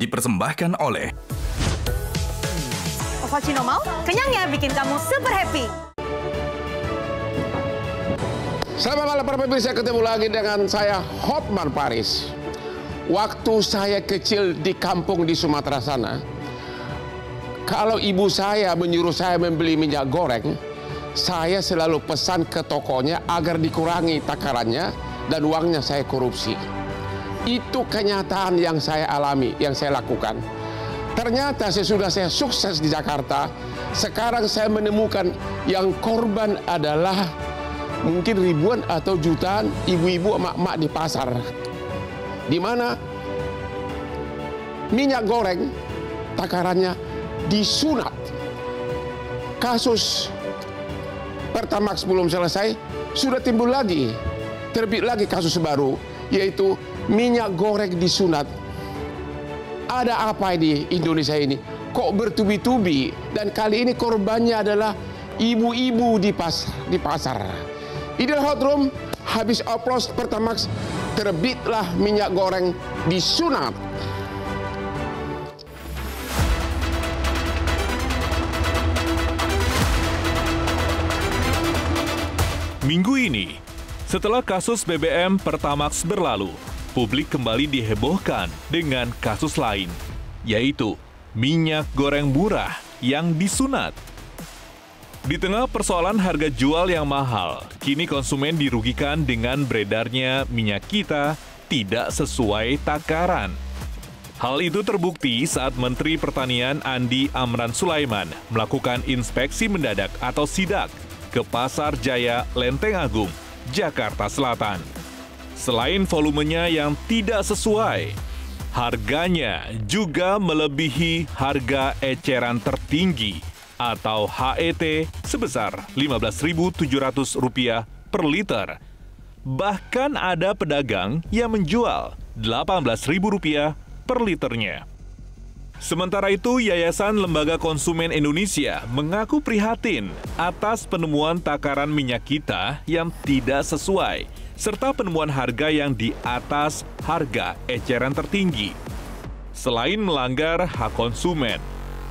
dipersembahkan oleh Ovaltino Mau, kenyangnya bikin kamu super happy. Selamat malam para pemirsa, ketemu lagi dengan saya Hotman Paris. Waktu saya kecil di kampung di Sumatera sana, kalau ibu saya menyuruh saya membeli minyak goreng, saya selalu pesan ke tokonya agar dikurangi takarannya dan uangnya saya korupsi. Itu kenyataan yang saya alami, yang saya lakukan. Ternyata sesudah saya sukses di Jakarta, sekarang saya menemukan yang korban adalah mungkin ribuan atau jutaan ibu-ibu emak-emak di pasar, di mana minyak goreng takarannya disunat. Kasus Pertamax belum selesai, sudah timbul lagi, terbit lagi kasus baru, yaitu minyak goreng disunat. Ada apa di Indonesia ini? Kok bertubi-tubi? Dan kali ini korbannya adalah ibu-ibu di pasar. Idul Hot Room, habis oplos Pertamax, terbitlah minyak goreng disunat. Minggu ini, setelah kasus BBM Pertamax berlalu, publik kembali dihebohkan dengan kasus lain, yaitu minyak goreng murah yang disunat. Di tengah persoalan harga jual yang mahal, kini konsumen dirugikan dengan beredarnya minyak kita tidak sesuai takaran. Hal itu terbukti saat Menteri Pertanian Andi Amran Sulaiman melakukan inspeksi mendadak atau sidak ke Pasar Jaya Lenteng Agung, Jakarta Selatan. Selain volumenya yang tidak sesuai, harganya juga melebihi harga eceran tertinggi atau HET sebesar Rp15.700 per liter. Bahkan ada pedagang yang menjual Rp18.000 per liternya. Sementara itu, Yayasan Lembaga Konsumen Indonesia mengaku prihatin atas penemuan takaran minyak kita yang tidak sesuai, serta penemuan harga yang di atas harga eceran tertinggi. Selain melanggar hak konsumen,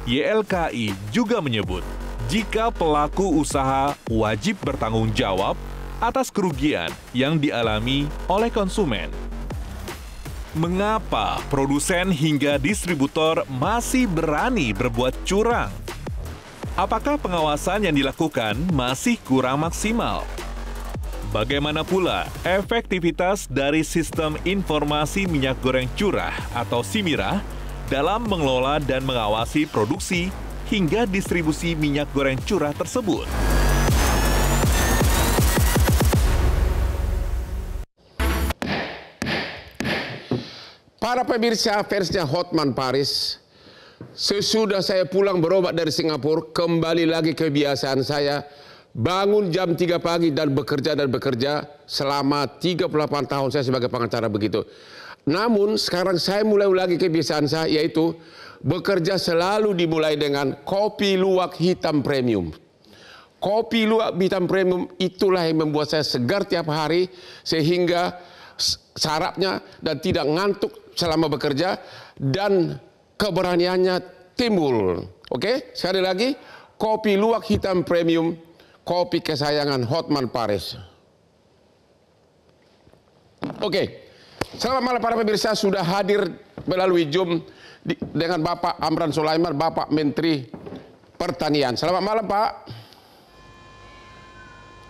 YLKI juga menyebut jika pelaku usaha wajib bertanggung jawab atas kerugian yang dialami oleh konsumen. Mengapa produsen hingga distributor masih berani berbuat curang? Apakah pengawasan yang dilakukan masih kurang maksimal? Bagaimana pula efektivitas dari Sistem Informasi Minyak Goreng Curah atau SIMIRA dalam mengelola dan mengawasi produksi hingga distribusi minyak goreng curah tersebut? Para pemirsa persnya Hotman Paris, sesudah saya pulang berobat dari Singapura, kembali lagi kebiasaan saya, bangun jam 3 pagi dan bekerja selama 38 tahun saya sebagai pengacara begitu. Namun sekarang saya mulai lagi kebiasaan saya, yaitu bekerja selalu dimulai dengan kopi luwak hitam premium. Kopi luwak hitam premium itulah yang membuat saya segar tiap hari, sehingga sarapnya dan tidak ngantuk selama bekerja dan keberaniannya timbul. Oke, sekali lagi, kopi luwak hitam premium, kopi kesayangan Hotman Paris. Oke, selamat malam para pemirsa, sudah hadir melalui Zoom dengan Bapak Amran Sulaiman, Bapak Menteri Pertanian. Selamat malam, Pak.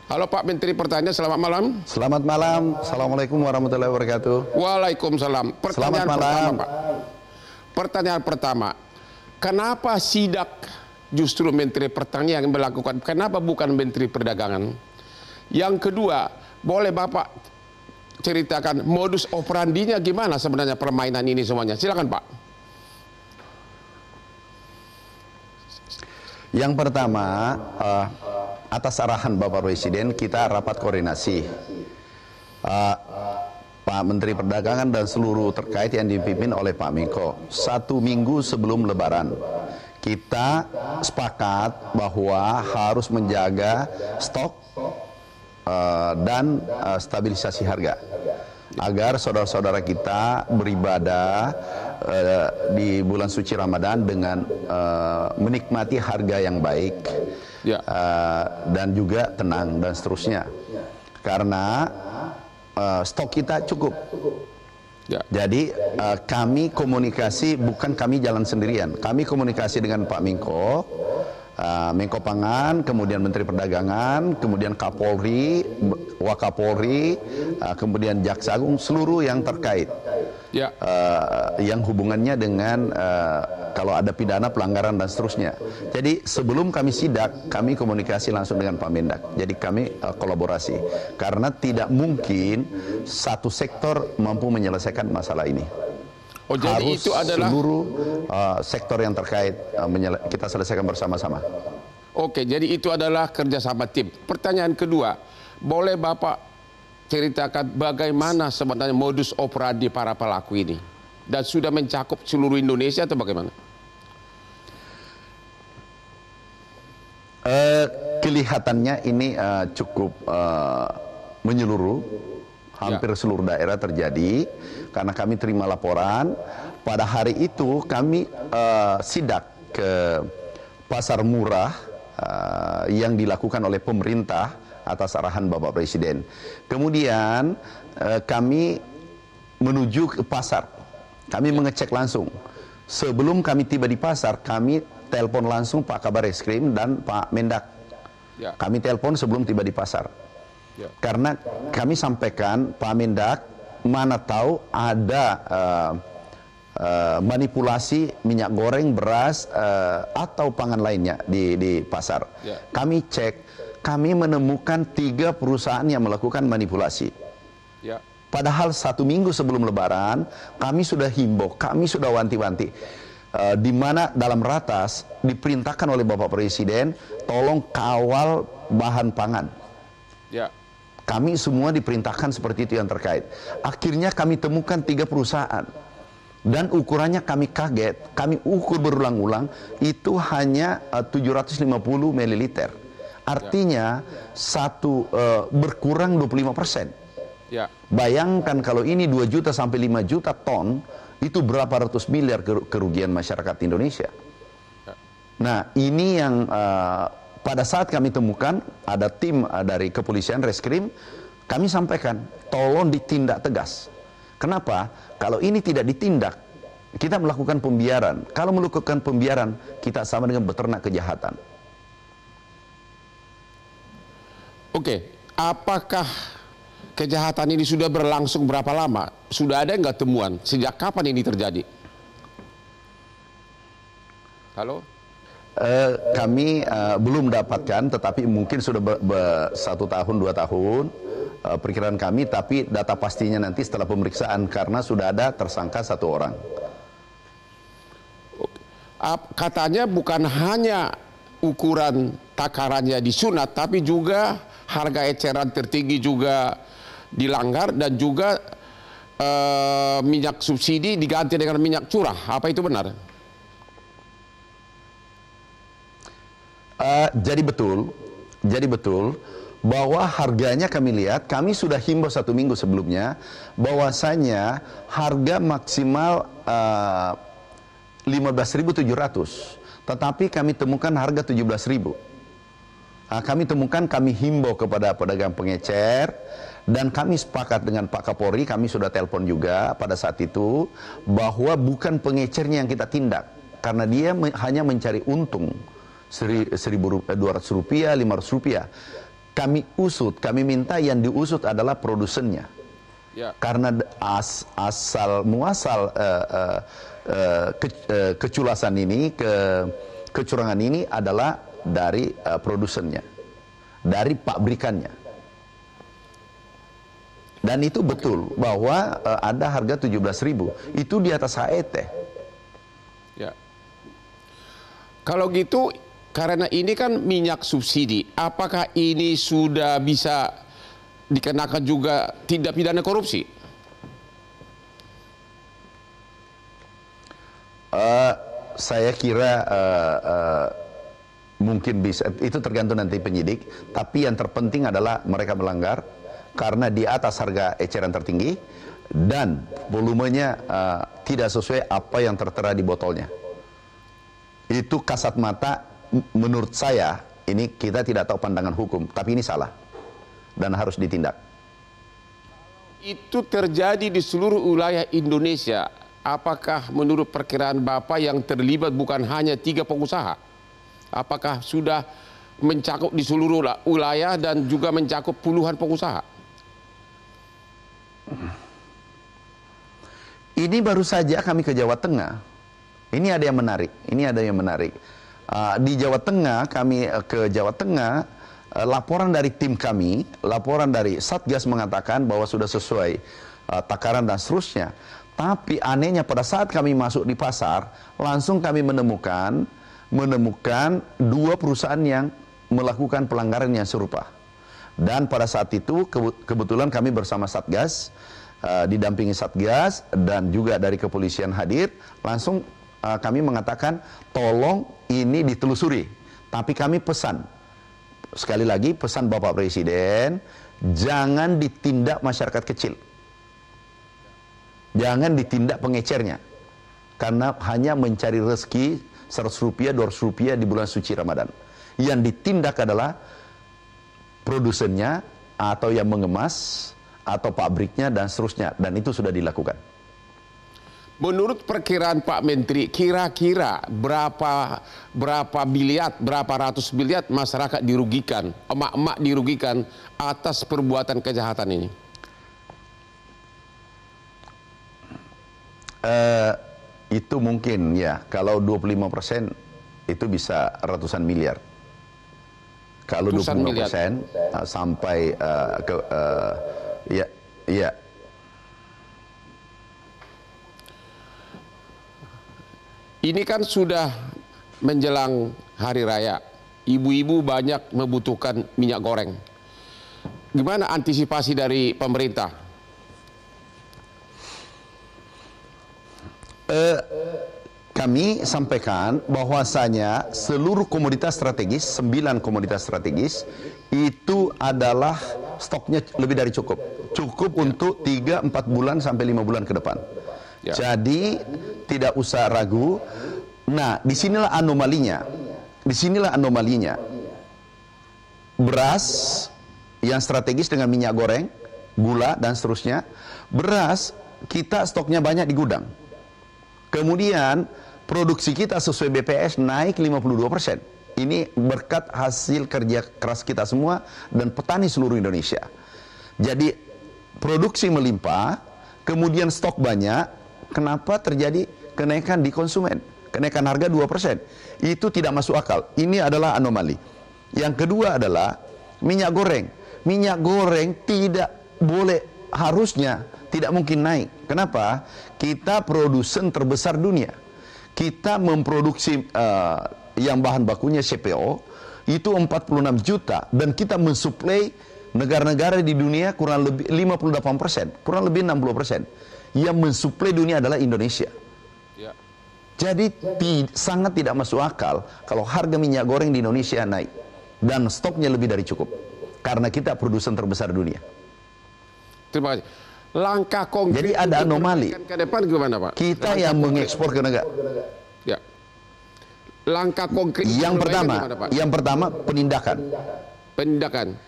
Halo Pak Menteri Pertanian, selamat malam. Selamat malam, Assalamualaikum warahmatullahi wabarakatuh. Waalaikumsalam. Pertanyaan pertama, Pak. Pertanyaan pertama, kenapa sidak justru Menteri Pertanian yang melakukan, kenapa bukan Menteri Perdagangan? Yang kedua, boleh Bapak ceritakan modus operandinya gimana sebenarnya permainan ini semuanya? Silakan Pak. Yang pertama, atas arahan Bapak Presiden, kita rapat koordinasi. Pak Menteri Perdagangan dan seluruh terkait yang dipimpin oleh Pak Menko. 1 minggu sebelum Lebaran, kita sepakat bahwa harus menjaga stok dan stabilisasi harga, agar saudara-saudara kita beribadah di bulan suci Ramadan dengan menikmati harga yang baik, dan juga tenang dan seterusnya. Karena stok kita cukup. Jadi kami komunikasi, bukan kami jalan sendirian. Kami komunikasi dengan Pak Menko, Menko Pangan, kemudian Menteri Perdagangan, kemudian Kapolri, Wakapolri, kemudian Jaksa Agung, seluruh yang terkait, yang hubungannya dengan kalau ada pidana, pelanggaran dan seterusnya. Jadi sebelum kami sidak, kami komunikasi langsung dengan Pak Mendak. Jadi kami kolaborasi, karena tidak mungkin satu sektor mampu menyelesaikan masalah ini. Oh, jadi harus itu adalah seluruh sektor yang terkait kita selesaikan bersama-sama. Oke, jadi itu adalah kerjasama tim. Pertanyaan kedua, boleh Bapak ceritakan bagaimana sebenarnya modus operandi para pelaku ini? Dan sudah mencakup seluruh Indonesia atau bagaimana? Kelihatannya ini cukup menyeluruh. Hampir seluruh daerah terjadi, karena kami terima laporan. Pada hari itu kami sidak ke pasar murah yang dilakukan oleh pemerintah atas arahan Bapak Presiden. Kemudian kami menuju ke pasar, kami mengecek langsung. Sebelum kami tiba di pasar, kami telepon langsung Pak Kabar Eskrim dan Pak Mendak. Kami telepon sebelum tiba di pasar. Karena kami sampaikan, Pak Mendak, mana tahu ada manipulasi minyak goreng, beras, atau pangan lainnya di pasar. Kami cek, kami menemukan 3 perusahaan yang melakukan manipulasi. Padahal 1 minggu sebelum Lebaran, kami sudah himbau, kami sudah wanti-wanti. Di mana dalam ratas diperintahkan oleh Bapak Presiden, tolong kawal bahan pangan. Kami semua diperintahkan seperti itu yang terkait. Akhirnya kami temukan 3 perusahaan. Dan ukurannya kami kaget. Kami ukur berulang-ulang, itu hanya 750 ml. Artinya berkurang 25%. Bayangkan kalau ini 2 juta sampai 5 juta ton, itu berapa ratus miliar kerugian masyarakat Indonesia. Nah, ini yang pada saat kami temukan, ada tim dari kepolisian reskrim, kami sampaikan, tolong ditindak tegas. Kenapa? Kalau ini tidak ditindak, kita melakukan pembiaran. Kalau melakukan pembiaran, kita sama dengan beternak kejahatan. Oke, apakah kejahatan ini sudah berlangsung berapa lama? Sudah ada nggak temuan? Sejak kapan ini terjadi? Halo? Kami belum dapatkan, tetapi mungkin sudah 1 tahun, 2 tahun perkiraan kami, tapi data pastinya nanti setelah pemeriksaan, karena sudah ada tersangka 1 orang. Katanya bukan hanya ukuran takarannya disunat, tapi juga harga eceran tertinggi juga dilanggar, dan juga minyak subsidi diganti dengan minyak curah. Apa itu benar? Jadi betul bahwa harganya kami lihat, kami sudah himbau 1 minggu sebelumnya, bahwasanya harga maksimal 15.700, tetapi kami temukan harga 17.000. Kami himbau kepada pedagang pengecer, dan kami sepakat dengan Pak Kapolri, kami sudah telepon juga pada saat itu, bahwa bukan pengecernya yang kita tindak, karena dia hanya mencari untung. Rp1.200, Rp500. Kami usut, kami minta yang diusut adalah produsennya. Karena asal muasal keculasan ini, kecurangan ini adalah dari produsennya, dari pabrikannya. Dan itu betul bahwa ada harga 17.000, itu di atas HET. Kalau gitu, karena ini kan minyak subsidi, apakah ini sudah bisa dikenakan juga tindak pidana korupsi? Saya kira mungkin bisa, itu tergantung nanti penyidik, tapi yang terpenting adalah mereka melanggar karena di atas harga eceran tertinggi, dan volumenya tidak sesuai apa yang tertera di botolnya. Itu kasat mata, menurut saya, ini kita tidak tahu pandangan hukum, tapi ini salah dan harus ditindak. Itu terjadi di seluruh wilayah Indonesia. Apakah menurut perkiraan Bapak yang terlibat bukan hanya 3 pengusaha? Apakah sudah mencakup di seluruh wilayah dan juga mencakup puluhan pengusaha? Ini baru saja kami ke Jawa Tengah. Ini ada yang menarik. Di Jawa Tengah, kami ke Jawa Tengah, laporan dari tim kami, laporan dari Satgas mengatakan bahwa sudah sesuai takaran dan seterusnya. Tapi anehnya pada saat kami masuk di pasar, langsung kami menemukan 2 perusahaan yang melakukan pelanggaran yang serupa. Dan pada saat itu kebetulan kami bersama Satgas, didampingi Satgas dan juga dari kepolisian hadir, langsung kami mengatakan tolong ini ditelusuri. Tapi kami pesan, sekali lagi pesan Bapak Presiden, jangan ditindak masyarakat kecil. Jangan ditindak pengecernya. Karena hanya mencari rezeki 100 rupiah, 200 rupiah di bulan suci Ramadan. Yang ditindak adalah produsennya atau yang mengemas atau pabriknya dan seterusnya, dan itu sudah dilakukan. Menurut perkiraan Pak Menteri, kira-kira berapa miliar, berapa ratus miliar masyarakat dirugikan, emak-emak dirugikan atas perbuatan kejahatan ini? Itu mungkin ya, kalau 25% itu bisa ratusan miliar. Kalau 25% sampai ya. Ini kan sudah menjelang hari raya. Ibu-ibu banyak membutuhkan minyak goreng. Gimana antisipasi dari pemerintah? Kami sampaikan bahwasanya seluruh komoditas strategis, 9 komoditas strategis, itu adalah stoknya lebih dari cukup. Cukup untuk 3-4 bulan sampai 5 bulan ke depan. Ya. Jadi tidak usah ragu. Nah, disinilah anomalinya. Beras yang strategis dengan minyak goreng, gula dan seterusnya. Beras kita stoknya banyak di gudang. Kemudian produksi kita sesuai BPS naik 52%. Ini berkat hasil kerja keras kita semua dan petani seluruh Indonesia. Jadi produksi melimpah, kemudian stok banyak. Kenapa terjadi kenaikan di konsumen? Kenaikan harga 2%. Itu tidak masuk akal. Ini adalah anomali. Yang kedua adalah minyak goreng. Minyak goreng tidak boleh, harusnya tidak mungkin naik. Kenapa? Kita produsen terbesar dunia. Kita memproduksi yang bahan bakunya CPO itu 46 juta dan kita mensuplai negara-negara di dunia kurang lebih 58%, kurang lebih 60%. Yang mensuplai dunia adalah Indonesia. Ya. Jadi sangat tidak masuk akal kalau harga minyak goreng di Indonesia naik dan stoknya lebih dari cukup karena kita produsen terbesar dunia. Terima kasih. Langkah konkret. Jadi ada anomali. Ke depan gimana, Pak? Kita yang mengekspor ke negara. Ya. Langkah konkret. Yang pertama penindakan.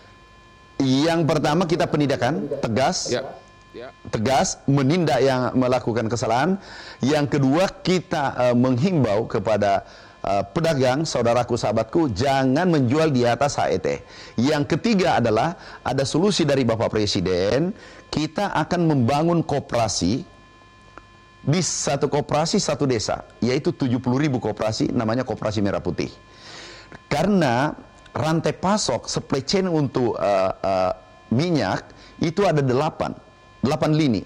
Yang pertama kita penindakan tegas. Ya. Ya. Tegas menindak yang melakukan kesalahan. Yang kedua kita menghimbau kepada pedagang, saudaraku, sahabatku, jangan menjual di atas HET. Yang ketiga adalah ada solusi dari Bapak Presiden. Kita akan membangun koperasi di satu koperasi satu desa, yaitu 70.000 koperasi, namanya Koperasi Merah Putih. Karena rantai pasok supply chain untuk minyak itu ada 8 lini.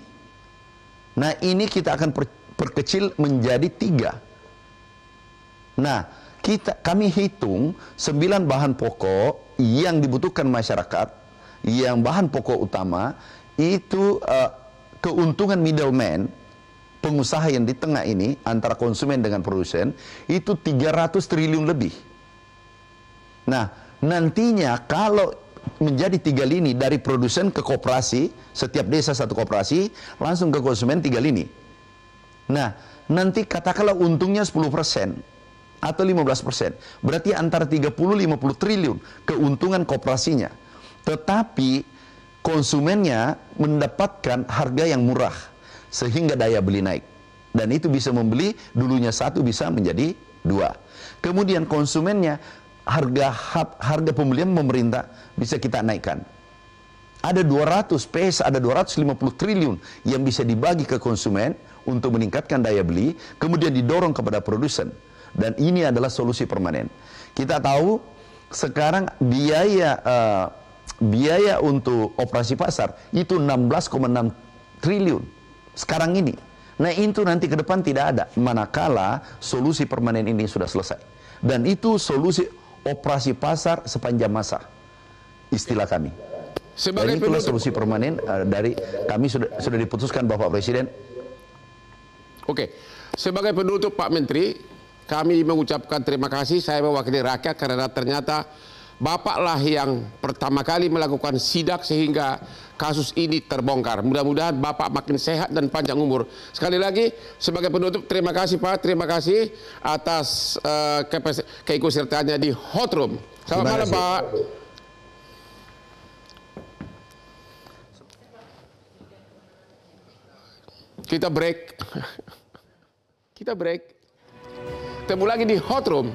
Nah, ini kita akan perkecil menjadi 3. Nah, kami hitung 9 bahan pokok yang dibutuhkan masyarakat, yang bahan pokok utama itu keuntungan middleman, pengusaha yang di tengah ini antara konsumen dengan produsen itu 300 triliun lebih. Nah, nantinya kalau menjadi 3 lini dari produsen ke koperasi, setiap desa satu koperasi, langsung ke konsumen 3 lini. Nah, nanti katakanlah untungnya 10% atau 15%, berarti antara 30-50 triliun keuntungan koperasinya. Tetapi konsumennya mendapatkan harga yang murah, sehingga daya beli naik. Dan itu bisa membeli, dulunya 1 bisa menjadi 2. Kemudian konsumennya, harga pembelian pemerintah bisa kita naikkan. Ada 200 PS, ada 250 triliun yang bisa dibagi ke konsumen untuk meningkatkan daya beli, kemudian didorong kepada produsen. Dan ini adalah solusi permanen. Kita tahu sekarang biaya untuk operasi pasar itu 16,6 triliun sekarang ini. Nah, itu nanti ke depan tidak ada manakala solusi permanen ini sudah selesai. Dan itu solusi operasi pasar sepanjang masa, istilah kami. Dan itulah solusi permanen dari kami sudah diputuskan Bapak Presiden. Oke, sebagai penutup Pak Menteri, kami mengucapkan terima kasih. Saya mewakili rakyat karena ternyata Bapaklah yang pertama kali melakukan sidak sehingga kasus ini terbongkar. Mudah-mudahan Bapak makin sehat dan panjang umur. Sekali lagi, sebagai penutup, terima kasih Pak. Terima kasih atas keikutsertaannya di Hot Room. Selamat malam Pak. Kita break. Kita break. Ketemu lagi di Hot Room.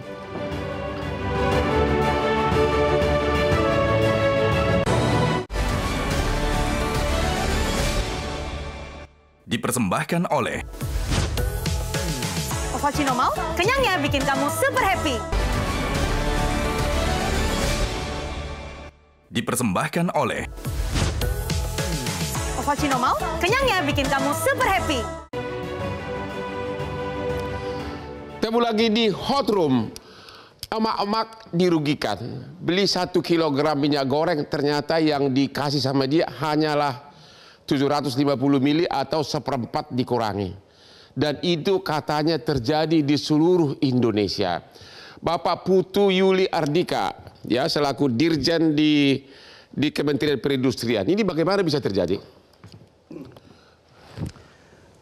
Dipersembahkan oleh Ovaltino Mau, kenyangnya bikin kamu super happy. Dipersembahkan oleh Ovaltino Mau, kenyangnya bikin kamu super happy. Ketemu lagi di Hot Room. Emak-emak dirugikan. Beli 1 kilogram minyak goreng, ternyata yang dikasih sama dia hanyalah 750 mili atau 1/4 dikurangi. Dan itu katanya terjadi di seluruh Indonesia. Bapak Putu Yuli Ardika, ya, selaku Dirjen di Kementerian Perindustrian, ini bagaimana bisa terjadi?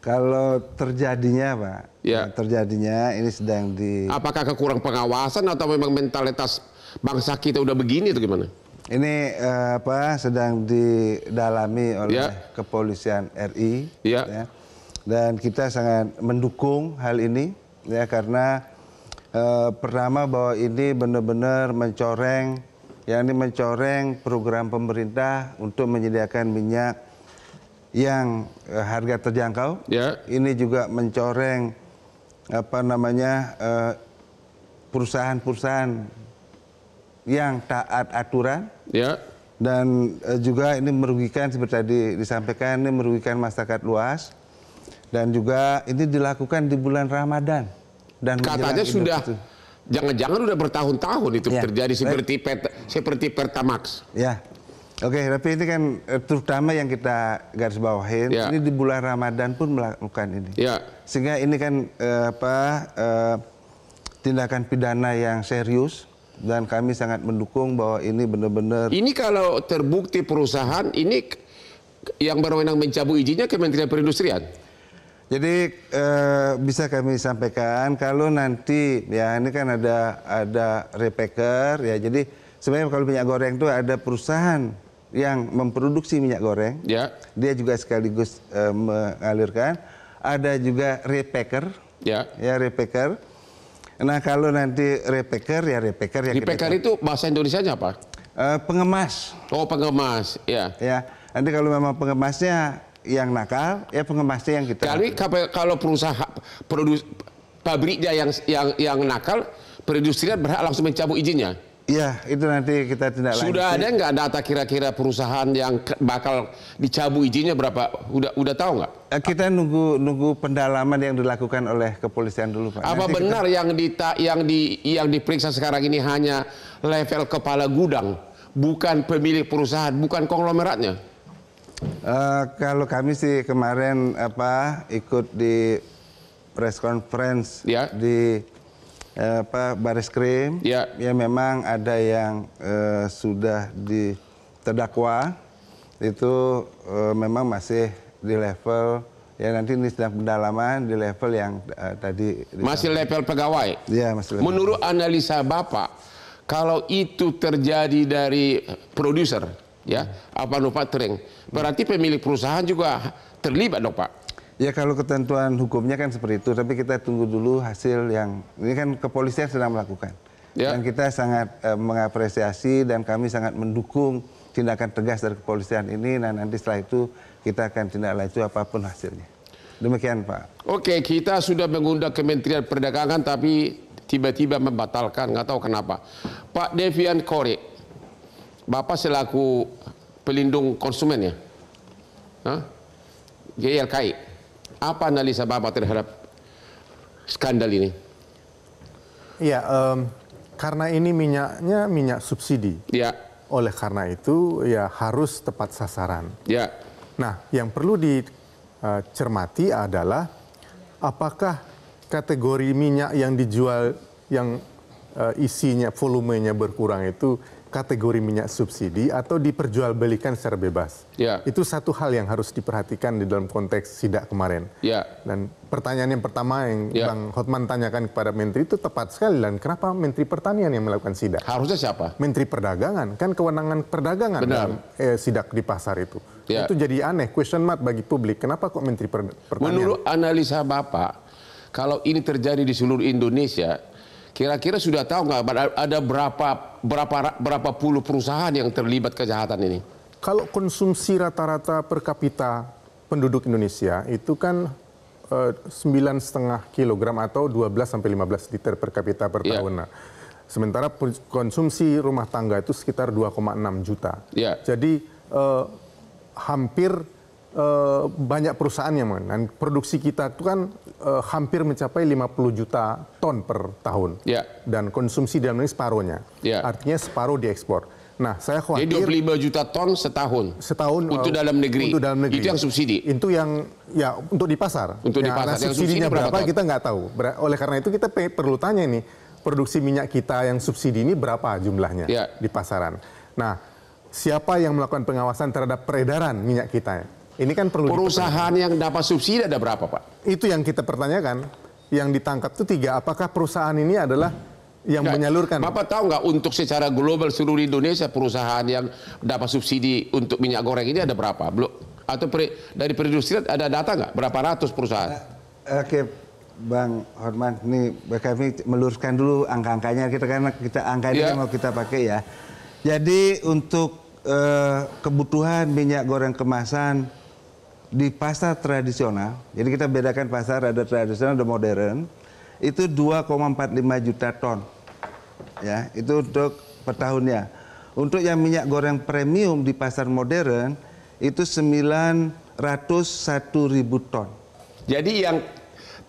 Kalau terjadinya Pak, Ya. terjadinya ini sedang Apakah kekurang pengawasan atau memang mentalitas bangsa kita udah begini atau gimana? Ini sedang didalami oleh Kepolisian RI, ya. Dan kita sangat mendukung hal ini, ya, karena pertama bahwa ini benar-benar mencoreng program pemerintah untuk menyediakan minyak yang harga terjangkau. Ya. Ini juga mencoreng perusahaan-perusahaan yang taat aturan. Ya. Dan juga ini merugikan, seperti tadi disampaikan, ini merugikan masyarakat luas. Dan juga ini dilakukan di bulan Ramadan. Dan katanya sudah, jangan-jangan udah bertahun-tahun itu terjadi seperti Pertamax. Ya, oke, tapi ini kan terutama yang kita garis bawahin, ini di bulan Ramadan pun melakukan ini. Ya. Sehingga ini kan tindakan pidana yang serius. Dan kami sangat mendukung bahwa ini benar-benar... Ini kalau terbukti perusahaan, ini yang berwenang mencabut izinnya Kementerian Perindustrian? Jadi bisa kami sampaikan kalau nanti, ya ini kan ada repacker, ya, jadi sebenarnya kalau minyak goreng itu ada perusahaan yang memproduksi minyak goreng, ya. Dia juga sekaligus mengalirkan, ada juga repacker, ya repacker. Nah, kalau nanti repacker ya repacker itu bahasa Indonesianya apa? Pengemas. Oh, pengemas, ya. Ya, nanti kalau memang pengemasnya yang nakal, ya pengemasnya yang kita. Kalau perusahaan pabriknya yang nakal, perindustrian berhak langsung mencabut izinnya. Iya, itu nanti kita tindak lanjuti. Sudah ada nggak data kira-kira perusahaan yang bakal dicabut izinnya berapa? Udah tahu nggak? Kita nunggu pendalaman yang dilakukan oleh kepolisian dulu, Pak. Apa nanti benar yang diperiksa sekarang ini hanya level kepala gudang, bukan pemilik perusahaan, bukan konglomeratnya? Kalau kami sih kemarin ikut di press conference di Baris Krim, ya memang ada yang sudah terdakwa itu memang masih di level ya nanti ini sedang pendalaman di level yang tadi masih level pegawai. Ya, masih level. Menurut analisa Bapak, kalau itu terjadi dari produser, ya, manufacturing, berarti pemilik perusahaan juga terlibat dong, Pak? Ya kalau ketentuan hukumnya kan seperti itu, tapi kita tunggu dulu hasil yang ini kan kepolisian sedang melakukan. Ya. Dan kita sangat mengapresiasi dan kami sangat mendukung tindakan tegas dari kepolisian ini. Dan nanti setelah itu kita akan tindak lanjut apapun hasilnya. Demikian Pak. Oke, kita sudah mengundang Kementerian Perdagangan tapi tiba-tiba membatalkan, nggak tahu kenapa. Pak Devian Kore, Bapak selaku pelindung konsumen ya, YLKI, apa analisa Bapak terhadap skandal ini? Iya, karena ini minyaknya minyak subsidi. Ya. Oleh karena itu ya harus tepat sasaran. Ya. Nah, yang perlu dicermati adalah apakah kategori minyak yang dijual yang isinya volumenya berkurang itu kategori minyak subsidi atau diperjualbelikan secara bebas. Ya. Itu satu hal yang harus diperhatikan di dalam konteks sidak kemarin. Ya. Dan pertanyaan yang pertama yang Ya. Bang Hotman tanyakan kepada Menteri itu tepat sekali. Dan kenapa Menteri Pertanian yang melakukan sidak? Harusnya siapa? Menteri Perdagangan, kan kewenangan perdagangan Benar. dalam sidak di pasar itu. Ya. Itu jadi aneh, question mark bagi publik. Kenapa kok Menteri Pertanian? Menurut analisa Bapak, kalau ini terjadi di seluruh Indonesia, kira-kira sudah tahu nggak ada berapa puluh perusahaan yang terlibat kejahatan ini? Kalau konsumsi rata-rata per kapita penduduk Indonesia itu kan 9,5 kilogram atau 12 sampai 15 liter per kapita per Ya. tahun. Nah, sementara konsumsi rumah tangga itu sekitar 2,6 juta. Ya. Jadi hampir banyak perusahaan yang dan produksi kita itu kan hampir mencapai 50 juta ton per tahun. Ya. Dan konsumsi dalam negeri separuhnya. Ya. Artinya separuh diekspor. Nah, saya Jadi khawatir 25 juta ton setahun. untuk dalam negeri. Untuk dalam negeri. Itu yang subsidi. Itu yang ya untuk di pasar. Untuk di Ya, pasar. nah, Yang subsidinya subsidi berapa berapa ton? kita nggak tahu. Oleh karena itu kita perlu tanya ini produksi minyak kita yang subsidi ini berapa jumlahnya Ya. di pasaran. Nah, siapa yang melakukan pengawasan terhadap peredaran minyak kita? Ini kan perlu Perusahaan yang dapat subsidi ada berapa, Pak? itu yang kita pertanyakan. Yang ditangkap itu 3. Apakah perusahaan ini adalah yang Nggak, menyalurkan? Bapak tahu nggak untuk secara global seluruh Indonesia perusahaan yang dapat subsidi untuk minyak goreng ini ada berapa? Belum? Atau dari perindustrian ada data nggak? Berapa ratus perusahaan? Oke, Bang Hotman, ini kami meluruskan dulu angka-angkanya karena kita angka ini Ya. mau kita pakai ya. Jadi untuk kebutuhan minyak goreng kemasan di pasar tradisional, jadi kita bedakan pasar ada tradisional dan modern, itu 2,45 juta ton. Ya, itu untuk per tahunnya. Untuk yang minyak goreng premium di pasar modern itu 901.000 ton. Jadi yang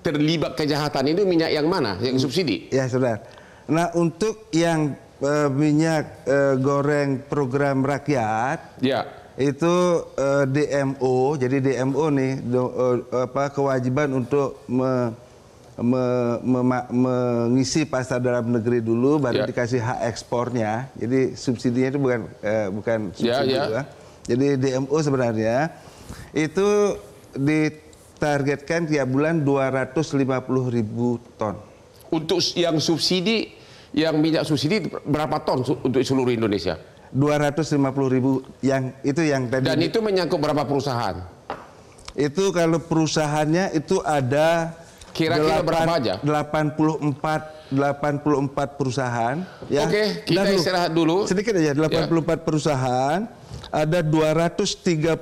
terlibat kejahatan itu minyak yang mana? Yang subsidi? Ya, Saudara. Nah, untuk yang minyak goreng program rakyat Ya. itu DMO. Jadi DMO nih kewajiban untuk mengisi pasar dalam negeri dulu baru Ya. dikasih hak ekspornya. Jadi subsidinya itu bukan subsidi Ya. Jadi DMO sebenarnya itu ditargetkan tiap bulan 250.000 ton. Untuk yang subsidi, yang minyak subsidi berapa ton untuk seluruh Indonesia? 250.000 yang tadi. Dan itu menyangkut berapa perusahaan? Itu kalau perusahaannya itu ada Kira-kira berapa aja? 84 perusahaan. Ya. Oke, kita istirahat dulu. Sedikit aja, 84 perusahaan, ada 234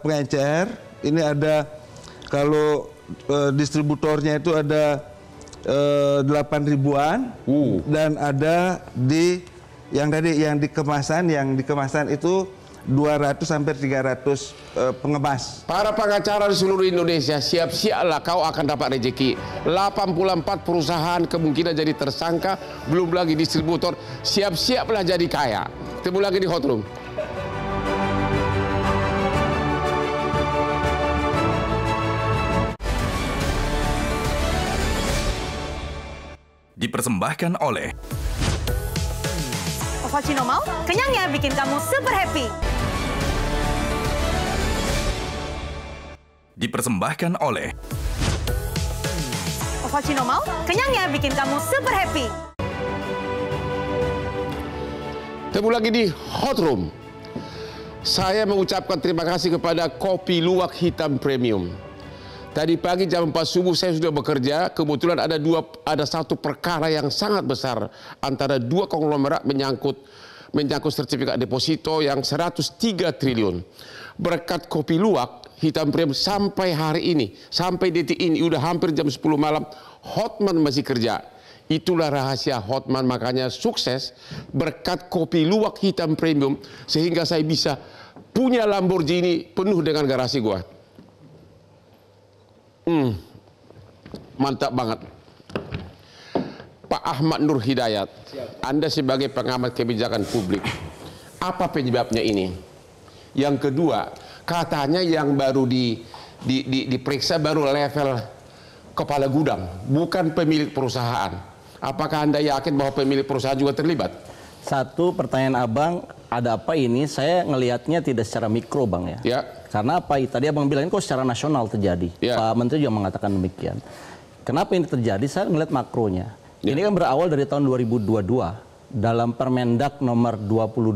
pengecer. Ini ada kalau distributornya itu ada 8 ribuan dan ada yang di kemasan itu 200 sampai 300 pengemas. Para pengacara di seluruh Indonesia, siap-siaplah kau akan dapat rezeki. 84 perusahaan kemungkinan jadi tersangka, belum lagi distributor. Siap-siaplah jadi kaya. Ketemu lagi di Hot Room. Dipersembahkan oleh Ovacino mau, kenyangnya bikin kamu super happy. Dipersembahkan oleh Ovacino mau, kenyangnya bikin kamu super happy. Ketemu lagi di Hot Room. Saya mengucapkan terima kasih kepada Kopi Luwak Hitam Premium. Tadi pagi jam 4 subuh saya sudah bekerja. Kebetulan ada satu perkara yang sangat besar antara dua konglomerat menyangkut sertifikat deposito yang 103 triliun. Berkat Kopi Luwak Hitam Premium sampai hari ini, sampai detik ini, udah hampir jam 10 malam, Hotman masih kerja. Itulah rahasia Hotman, makanya sukses berkat Kopi Luwak Hitam Premium, sehingga saya bisa punya Lamborghini penuh dengan garasi gua. Mantap banget. Pak Ahmad Nur Hidayat, Anda sebagai pengamat kebijakan publik, apa penyebabnya ini? Yang kedua, katanya yang baru diperiksa baru level kepala gudang, bukan pemilik perusahaan. Apakah Anda yakin bahwa pemilik perusahaan juga terlibat? Satu, pertanyaan Abang, ada apa ini? Saya ngelihatnya tidak secara mikro, Bang, ya. Ya. Karena apa? Tadi Abang bilang kok secara nasional terjadi. Ya. Pak Menteri juga mengatakan demikian. Kenapa ini terjadi? Saya ngelihat makronya. Ya. Ini kan berawal dari tahun 2022. Dalam Permendak nomor 49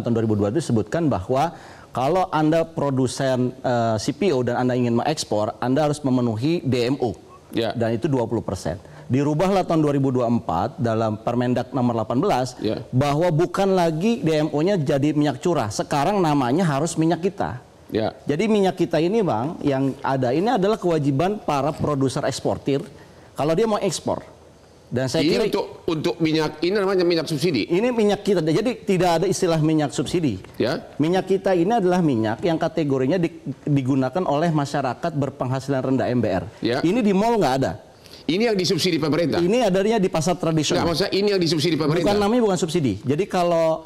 tahun 2022 disebutkan bahwa kalau Anda produsen CPO dan Anda ingin mengekspor, Anda harus memenuhi DMO. Ya. Dan itu 20%. Dirubahlah tahun 2024 dalam Permendak nomor 18 Ya. bahwa bukan lagi DMO-nya jadi minyak curah. Sekarang namanya harus minyak kita. Ya. Jadi minyak kita ini, Bang, yang ada ini adalah kewajiban para produser eksportir kalau dia mau ekspor. Dan saya Ini kira untuk minyak, ini namanya minyak subsidi. ini minyak kita. Jadi tidak ada istilah minyak subsidi. Ya. Minyak kita ini adalah minyak yang kategorinya digunakan oleh masyarakat berpenghasilan rendah MBR. Ya. Ini di mall nggak ada. Ini yang disubsidi pemerintah. Ini adanya di pasar Nggak, tradisional. maksudnya ini yang disubsidi pemerintah. Bukan, namanya bukan subsidi. Jadi kalau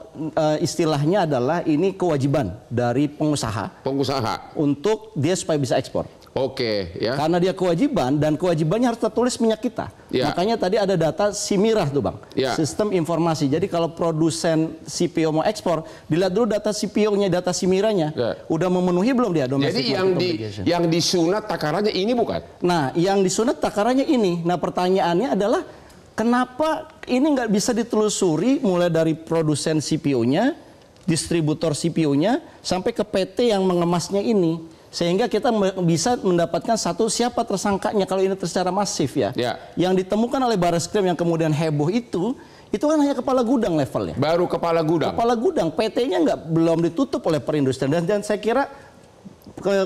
istilahnya adalah ini kewajiban dari pengusaha Pengusaha. untuk dia supaya bisa ekspor. Oke, ya. Karena dia kewajiban dan kewajibannya harus tertulis minyak kita. Ya. Makanya tadi ada data SIMIRAH tuh, Bang. Ya. Sistem informasi. Jadi kalau produsen CPO mau ekspor, dilihat dulu data CPO-nya, data SIMIRAH-nya. Ya. Udah memenuhi belum dia domestic Jadi market obligation. yang disunat takarannya ini bukan? Nah, yang disunat takarannya ini. Nah, pertanyaannya adalah kenapa ini nggak bisa ditelusuri mulai dari produsen CPO-nya, distributor CPO-nya, sampai ke PT yang mengemasnya ini. Sehingga kita bisa mendapatkan satu siapa tersangkanya kalau ini secara masif ya. Ya. Yang ditemukan oleh Barreskrim yang kemudian heboh itu kan hanya kepala gudang levelnya. Baru kepala gudang. Kepala gudang, PT-nya belum ditutup oleh perindustrian. Dan saya kira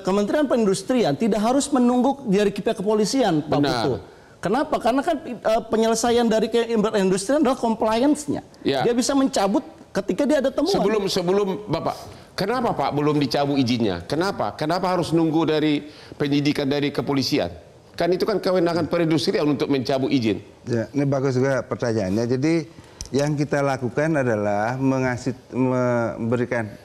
Kementerian Perindustrian tidak harus menunggu dari pihak kepolisian, Pak Benar. Putu. Kenapa? Karena kan penyelesaian dari perindustrian adalah compliance-nya. Ya. Dia bisa mencabut ketika dia ada temuan. Sebelum Bapak, kenapa Pak belum dicabut izinnya? Kenapa? Kenapa harus nunggu dari penyidikan dari kepolisian? Kan itu kan kewenangan perindustrian untuk mencabut izin. Ya, ini bagus juga pertanyaannya. Jadi yang kita lakukan adalah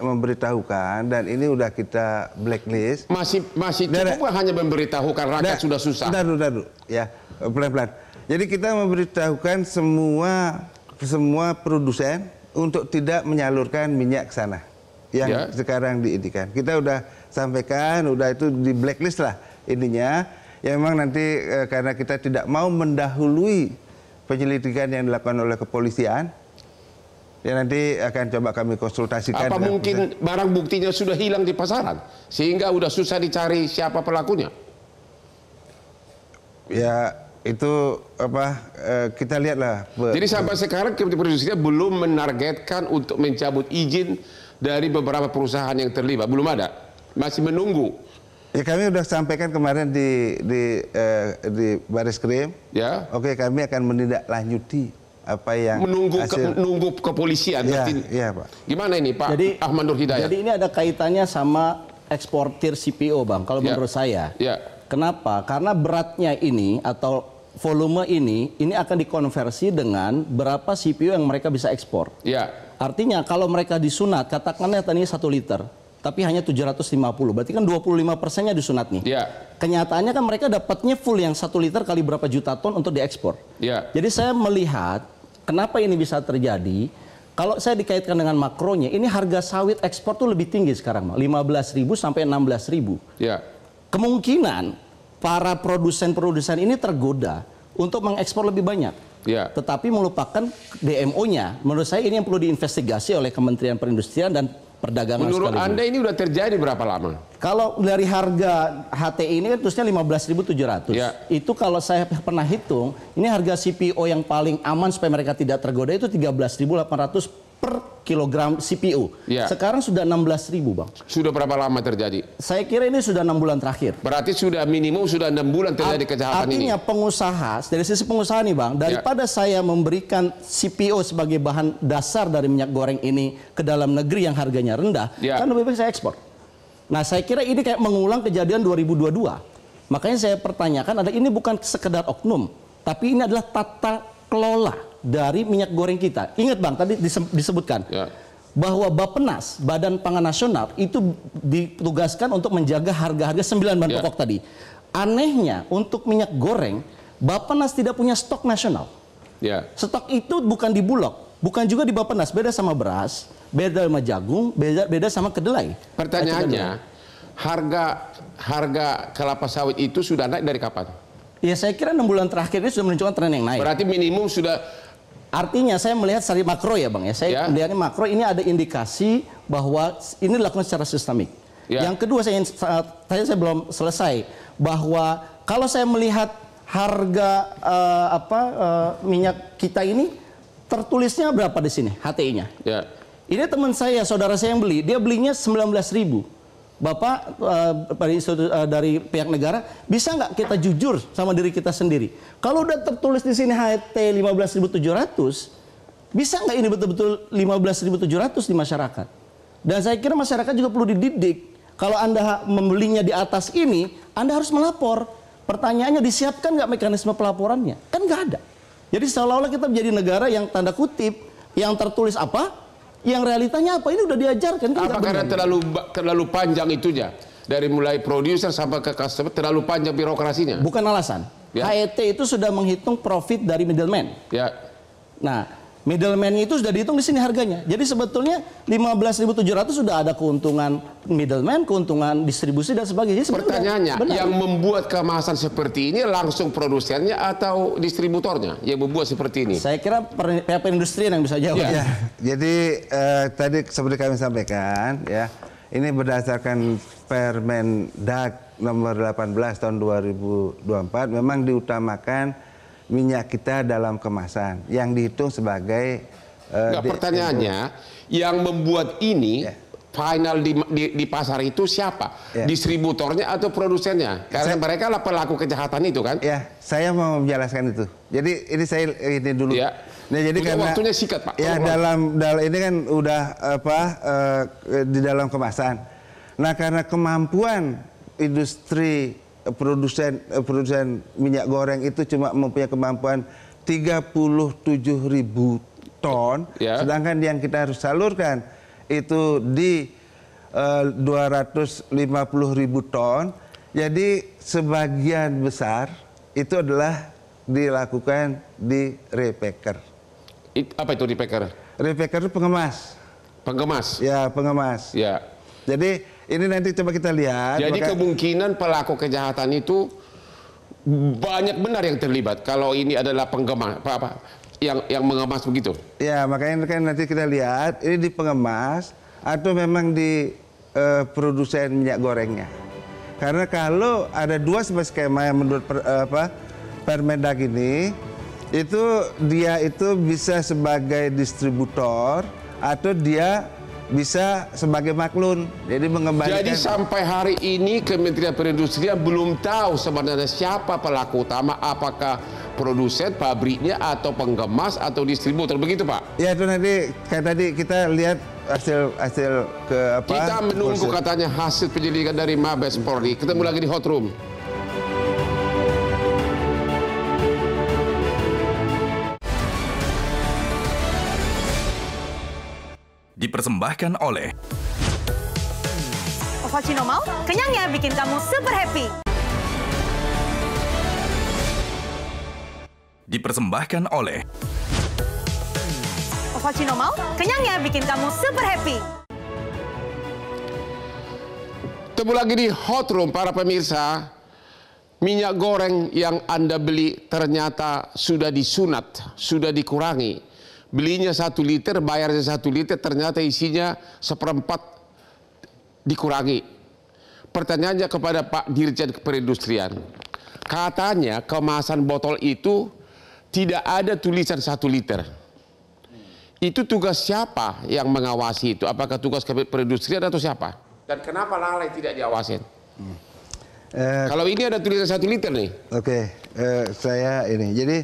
memberitahukan, dan ini udah kita blacklist. Masih cukup hanya memberitahukan rakyat sudah susah. Dulu. Ya, pelan-pelan. Jadi kita memberitahukan semua produsen untuk tidak menyalurkan minyak ke sana yang Ya. sekarang diindikan. Kita udah sampaikan, udah itu di blacklist lah ininya. Ya memang nanti karena kita tidak mau mendahului penyelidikan yang dilakukan oleh kepolisian, ya nanti akan coba kami konsultasikan. Apa mungkin barang buktinya sudah hilang di pasaran sehingga udah susah dicari siapa pelakunya? Ya itu kita lihatlah. Jadi sampai sekarang Kementerian Perindustrian belum menargetkan untuk mencabut izin dari beberapa perusahaan yang terlibat, belum ada, masih menunggu. Ya kami sudah sampaikan kemarin di Barreskrim. Ya. Oke, kami akan menindaklanjuti apa yang menunggu kepolisian. Ya, iya, Pak. Gimana ini Pak Ahmad Nur Hidayat? Jadi ini ada kaitannya sama eksportir CPO, Bang, kalau menurut saya. Ya. Kenapa? Karena beratnya ini atau volume ini akan dikonversi dengan berapa CPO yang mereka bisa ekspor. Ya. Artinya kalau mereka disunat, katakanlah tadi 1 liter, tapi hanya 750, berarti kan 25%-nya disunat nih. Ya. Kenyataannya kan mereka dapatnya full yang 1 liter kali berapa juta ton untuk diekspor. Ya. Jadi saya melihat kenapa ini bisa terjadi, Kalau saya dikaitkan dengan makronya, ini harga sawit ekspor tuh lebih tinggi sekarang, 15.000 sampai 16.000. Ya. Kemungkinan para produsen-produsen ini tergoda untuk mengekspor lebih banyak. Ya. Tetapi melupakan DMO-nya. Menurut saya ini yang perlu diinvestigasi oleh Kementerian Perindustrian dan Perdagangan. Menurut sekaligus. Anda ini udah terjadi berapa lama? Kalau dari harga HTI ini kan terusnya 15.700. Ya. Itu kalau saya pernah hitung, ini harga CPO yang paling aman supaya mereka tidak tergoda itu 13.800 per kilogram CPO. Ya. Sekarang sudah 16.000, Bang. Sudah berapa lama terjadi? Saya kira ini sudah 6 bulan terakhir. Berarti sudah minimum sudah 6 bulan terjadi kejahatan ini. Artinya pengusaha, dari sisi pengusaha nih Bang, daripada saya memberikan CPO sebagai bahan dasar dari minyak goreng ini ke dalam negeri yang harganya rendah, kan lebih baik saya ekspor. Nah saya kira ini kayak mengulang kejadian 2022. Makanya saya pertanyakan, ini bukan sekedar oknum, tapi ini adalah tata kelola dari minyak goreng kita. Ingat Bang, tadi disebutkan bahwa Bappenas, Badan Pangan Nasional, itu ditugaskan untuk menjaga harga-harga 9 bahan pokok tadi. Anehnya, untuk minyak goreng, Bappenas tidak punya stok nasional. Stok itu bukan di Bulog, bukan juga di Bappenas, beda sama beras, beda sama jagung, beda sama kedelai. Pertanyaannya, harga kelapa sawit itu sudah naik dari kapan? Ya saya kira 6 bulan terakhir ini sudah menunjukkan tren yang naik. Berarti minimum sudah. Artinya saya melihat dari makro ya Bang ya. Saya melihatnya makro ini ada indikasi bahwa ini dilakukan secara sistemik. Yang kedua saya belum selesai bahwa kalau saya melihat harga minyak kita ini tertulisnya berapa di sini HTI-nya. Ini teman saya, saudara saya yang beli, dia belinya 19.000. Bapak dari pihak negara, bisa nggak kita jujur sama diri kita sendiri? Kalau udah tertulis di sini HT 15.700, bisa nggak ini betul-betul 15.700 di masyarakat? Dan saya kira masyarakat juga perlu dididik. Kalau Anda membelinya di atas ini, Anda harus melapor. Pertanyaannya, disiapkan nggak mekanisme pelaporannya? Kan nggak ada. Jadi seolah-olah kita menjadi negara yang tanda kutip, yang tertulis apa? Yang realitanya apa? Ini udah diajarkan. Apa karena terlalu panjang itunya? Dari mulai produser sampai ke customer terlalu panjang birokrasinya? Bukan alasan. HET itu sudah menghitung profit dari middleman. Nah, middleman-nya itu sudah dihitung di sini harganya. Jadi sebetulnya 15.700 sudah ada keuntungan middleman, keuntungan distribusi dan sebagainya. Pertanyaannya, yang membuat kemasan seperti ini langsung produsennya atau distributornya yang membuat seperti ini? Saya kira pihak perindustrian yang bisa jawab. Jadi tadi seperti kami sampaikan ya, ini berdasarkan Permendag nomor 18 tahun 2024 memang diutamakan minyak kita dalam kemasan yang dihitung sebagai pertanyaannya yang membuat ini final di pasar itu siapa? Distributornya atau produsennya? Karena mereka lah pelaku kejahatan itu kan? Ya, saya mau menjelaskan itu. Jadi ini dulu. Nah, jadi karena waktunya sikat Pak. Ya dalam ini kan udah di dalam kemasan. Nah, karena kemampuan industri produsen minyak goreng itu cuma mempunyai kemampuan 37.000 ton, sedangkan yang kita harus salurkan itu di 250.000 ton. Jadi sebagian besar itu adalah dilakukan di repacker. Apa itu repacker? Repacker itu pengemas. Pengemas? Ya, pengemas. Jadi ini nanti coba kita lihat. Jadi kemungkinan pelaku kejahatan itu banyak benar yang terlibat. Kalau ini adalah pengemas, yang mengemas begitu. Ya, makanya kan nanti kita lihat ini di pengemas atau memang di produsen minyak gorengnya. Karena kalau ada dua skema yang menurut Permendag ini, itu dia itu bisa sebagai distributor atau dia bisa sebagai maklun, jadi mengembalikan. Jadi sampai hari ini Kementerian Perindustrian belum tahu sebenarnya siapa pelaku utama, apakah produsen, pabriknya, atau pengemas, atau distributor, begitu Pak? Ya itu nanti kayak tadi kita lihat hasil ke apa? Kita menunggu katanya hasil penyelidikan dari Mabes Polri. Ketemu lagi di Hot Room. Dipersembahkan oleh Ovaltino Malt, kenyangnya bikin kamu super happy. Dipersembahkan oleh cappuccino mau, kenyangnya bikin kamu super happy. Ketemu lagi di Hot Room para pemirsa. Minyak goreng yang Anda beli ternyata sudah disunat, sudah dikurangi. Belinya 1 liter, bayarnya 1 liter, ternyata isinya 1/4 dikurangi. Pertanyaannya kepada Pak Dirjen Perindustrian. Katanya kemasan botol itu tidak ada tulisan 1 liter. Itu tugas siapa yang mengawasi itu? Apakah tugas perindustrian atau siapa? Dan kenapa lalai tidak diawasin? Kalau ini ada tulisan 1 liter nih. Oke, saya ini. Jadi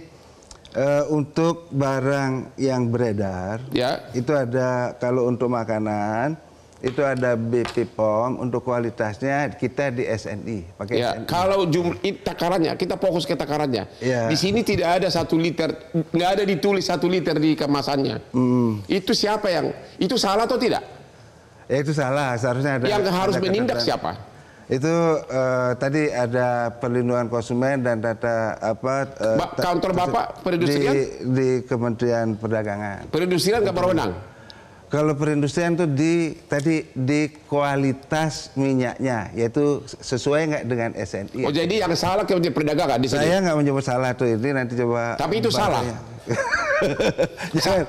untuk barang yang beredar, Ya. itu ada, kalau untuk makanan itu ada BP POM, untuk kualitasnya kita di SNI, pakai Ya, SNI. kalau takarannya, kita fokus ke takarannya. Ya. Di sini tidak ada 1 liter, nggak ada ditulis 1 liter di kemasannya. Itu siapa yang, itu salah atau tidak? Ya itu salah, seharusnya ada. Yang harus ada menindak ketentuan. siapa? Itu tadi ada perlindungan konsumen dan data apa? Kantor Bapak perindustrian? Di Kementerian Perdagangan. Perindustrian nggak berwenang. Kalau perindustrian itu di kualitas minyaknya, yaitu sesuai nggak dengan SNI. Oh, jadi yang salah Kementerian Perdagangan di sini. Saya nggak menyebut salah tuh, ini nanti coba. Tapi itu salah.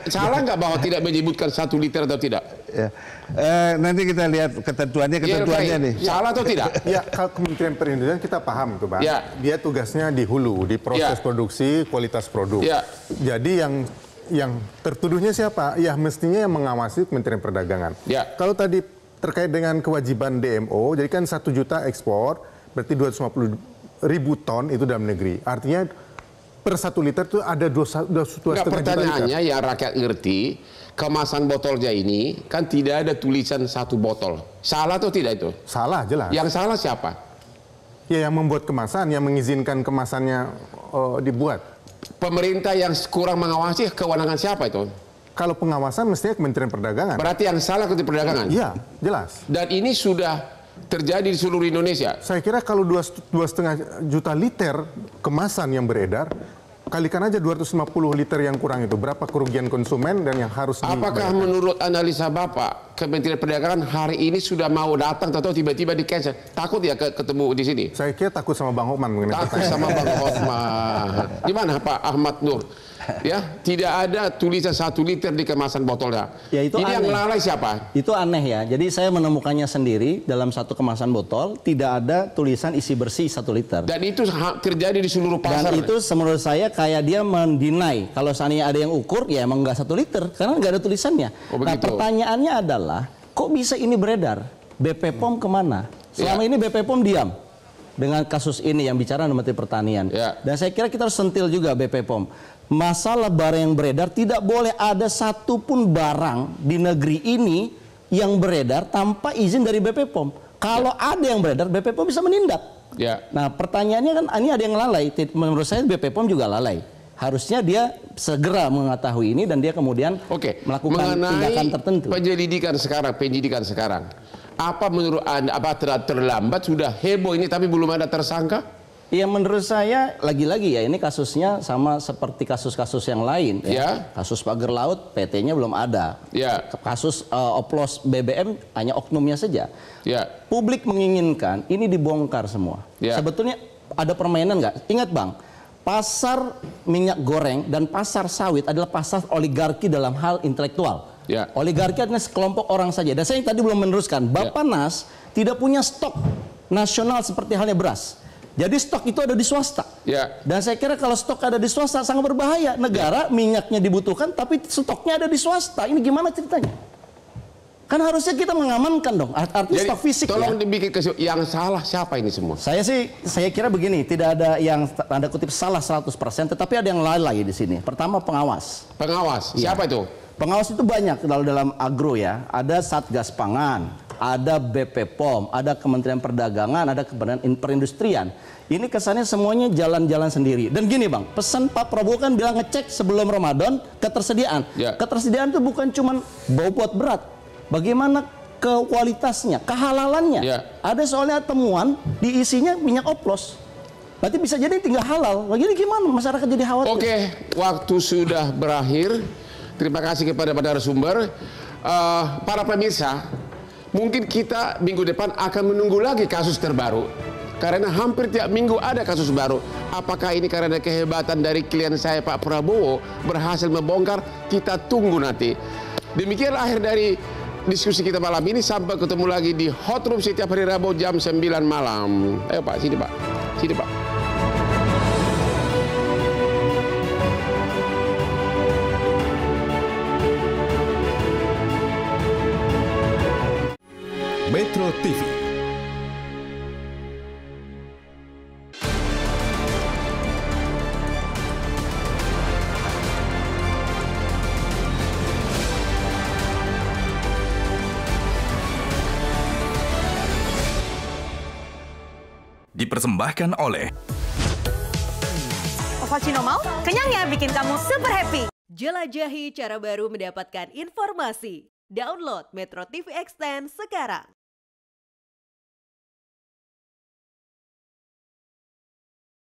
Salah nggak bahwa tidak menyebutkan 1 liter atau tidak? Ya. Nanti kita lihat ketentuannya nih. Salah atau tidak? Ya, kalau Kementerian Perindustrian kita paham tuh, Bang. Ya. Dia tugasnya di hulu, di proses Ya. produksi, kualitas produk. Ya. Jadi yang tertuduhnya siapa? Ya mestinya yang mengawasi Kementerian Perdagangan. Ya. Kalau tadi terkait dengan kewajiban DMO, jadi kan 1 juta ekspor, berarti 250.000 ton itu dalam negeri. Artinya per 1 liter itu ada 2,5 Nggak, juta pertanyaannya liter. yang rakyat ngerti, kemasan botolnya ini kan tidak ada tulisan 1 botol. Salah atau tidak itu? Salah, jelas. Yang salah siapa? Ya, yang membuat kemasan, yang mengizinkan kemasannya dibuat. Pemerintah yang kurang mengawasi, kewenangan siapa itu? Kalau pengawasan mestinya Kementerian Perdagangan. Berarti yang salah Kementerian Perdagangan. Iya, jelas. Dan ini sudah terjadi di seluruh Indonesia. Saya kira kalau 2,5 juta liter kemasan yang beredar, kalikan aja 250 liter yang kurang itu. Berapa kerugian konsumen dan yang harus Apakah dibayarkan? menurut analisa Bapak, Kementerian Perdagangan hari ini sudah mau datang atau tiba-tiba di cancel? Takut ya ketemu di sini? Saya kira takut sama Bang Hotman mengenai Takut pertanyaan. sama Bang Hotman. Gimana Pak Ahmad Nur? Ya, tidak ada tulisan 1 liter di kemasan botolnya. Ya, itu ini yang aneh. lalai siapa? Itu aneh ya. Jadi saya menemukannya sendiri dalam satu kemasan botol tidak ada tulisan isi bersih 1 liter. Dan itu terjadi di seluruh pasar. Dan itu menurut saya kayak dia mendinai kalau seandainya ada yang ukur ya emang nggak 1 liter karena nggak ada tulisannya. Oh, Nah begitu. pertanyaannya adalah kok bisa ini beredar? BP POM kemana? Selama ini BP POM diam dengan kasus ini yang bicara Menteri Pertanian. Ya. Dan saya kira kita harus sentil juga BP POM. Masalah barang yang beredar tidak boleh ada satupun barang di negeri ini yang beredar tanpa izin dari BP POM. Kalau ada yang beredar, BP POM bisa menindak. Ya. Nah pertanyaannya kan ini ada yang lalai. Menurut saya BP POM juga lalai. Harusnya dia segera mengetahui ini dan dia kemudian Oke, melakukan tindakan mengenai tertentu. penyidikan sekarang, apa menurut Anda, apa terlambat sudah heboh ini tapi belum ada tersangka? Ya menurut saya lagi-lagi ya ini kasusnya sama seperti kasus-kasus yang lain. Ya. Kasus pagar laut PT-nya belum ada. Ya. Kasus oplos BBM hanya oknumnya saja. Ya. Publik menginginkan ini dibongkar semua. Ya. Sebetulnya ada permainan nggak? Ingat Bang, pasar minyak goreng dan pasar sawit adalah pasar oligarki dalam hal intelektual. Ya. Oligarki adalah sekelompok orang saja. Dan saya yang tadi belum meneruskan, Bappenas tidak punya stok nasional seperti halnya beras. Jadi stok itu ada di swasta. Ya. Dan saya kira kalau stok ada di swasta sangat berbahaya. Negara minyaknya dibutuhkan tapi stoknya ada di swasta. Ini gimana ceritanya? Kan harusnya kita mengamankan dong. Artinya Jadi stok fisik tolong ya. dibikin yang salah siapa ini semua? Saya kira begini, tidak ada yang tanda kutip salah 100%, tetapi ada yang lalai di sini. Pertama pengawas. Pengawas, Iya. siapa itu? Pengawas itu banyak kalau dalam agro ya. Ada Satgas Pangan, ada BP POM, ada Kementerian Perdagangan, ada Kementerian Perindustrian. Ini kesannya semuanya jalan-jalan sendiri. Dan gini Bang, pesan Pak Prabowo kan bilang ngecek sebelum Ramadan ketersediaan. Ya. Ketersediaan itu bukan cuma bobot berat. Bagaimana ke kualitasnya, kehalalannya. Ya. Ada soalnya temuan diisinya minyak oplos. Berarti bisa jadi tinggal halal. Lagi gimana masyarakat jadi khawatir? Oke, waktu sudah berakhir. Terima kasih kepada narasumber. Para pemirsa, mungkin kita minggu depan akan menunggu lagi kasus terbaru. Karena hampir tiap minggu ada kasus baru. Apakah ini karena kehebatan dari klien saya Pak Prabowo berhasil membongkar? Kita tunggu nanti. Demikian akhir dari diskusi kita malam ini. Sampai ketemu lagi di Hot Room setiap hari Rabu jam 9 malam. Ayo Pak, sini Pak. Sini Pak. Metro TV. Dipersembahkan oleh Ovaltino Mall, kenyangnya bikin kamu super happy. Jelajahi cara baru mendapatkan informasi. Download Metro TV Extend sekarang.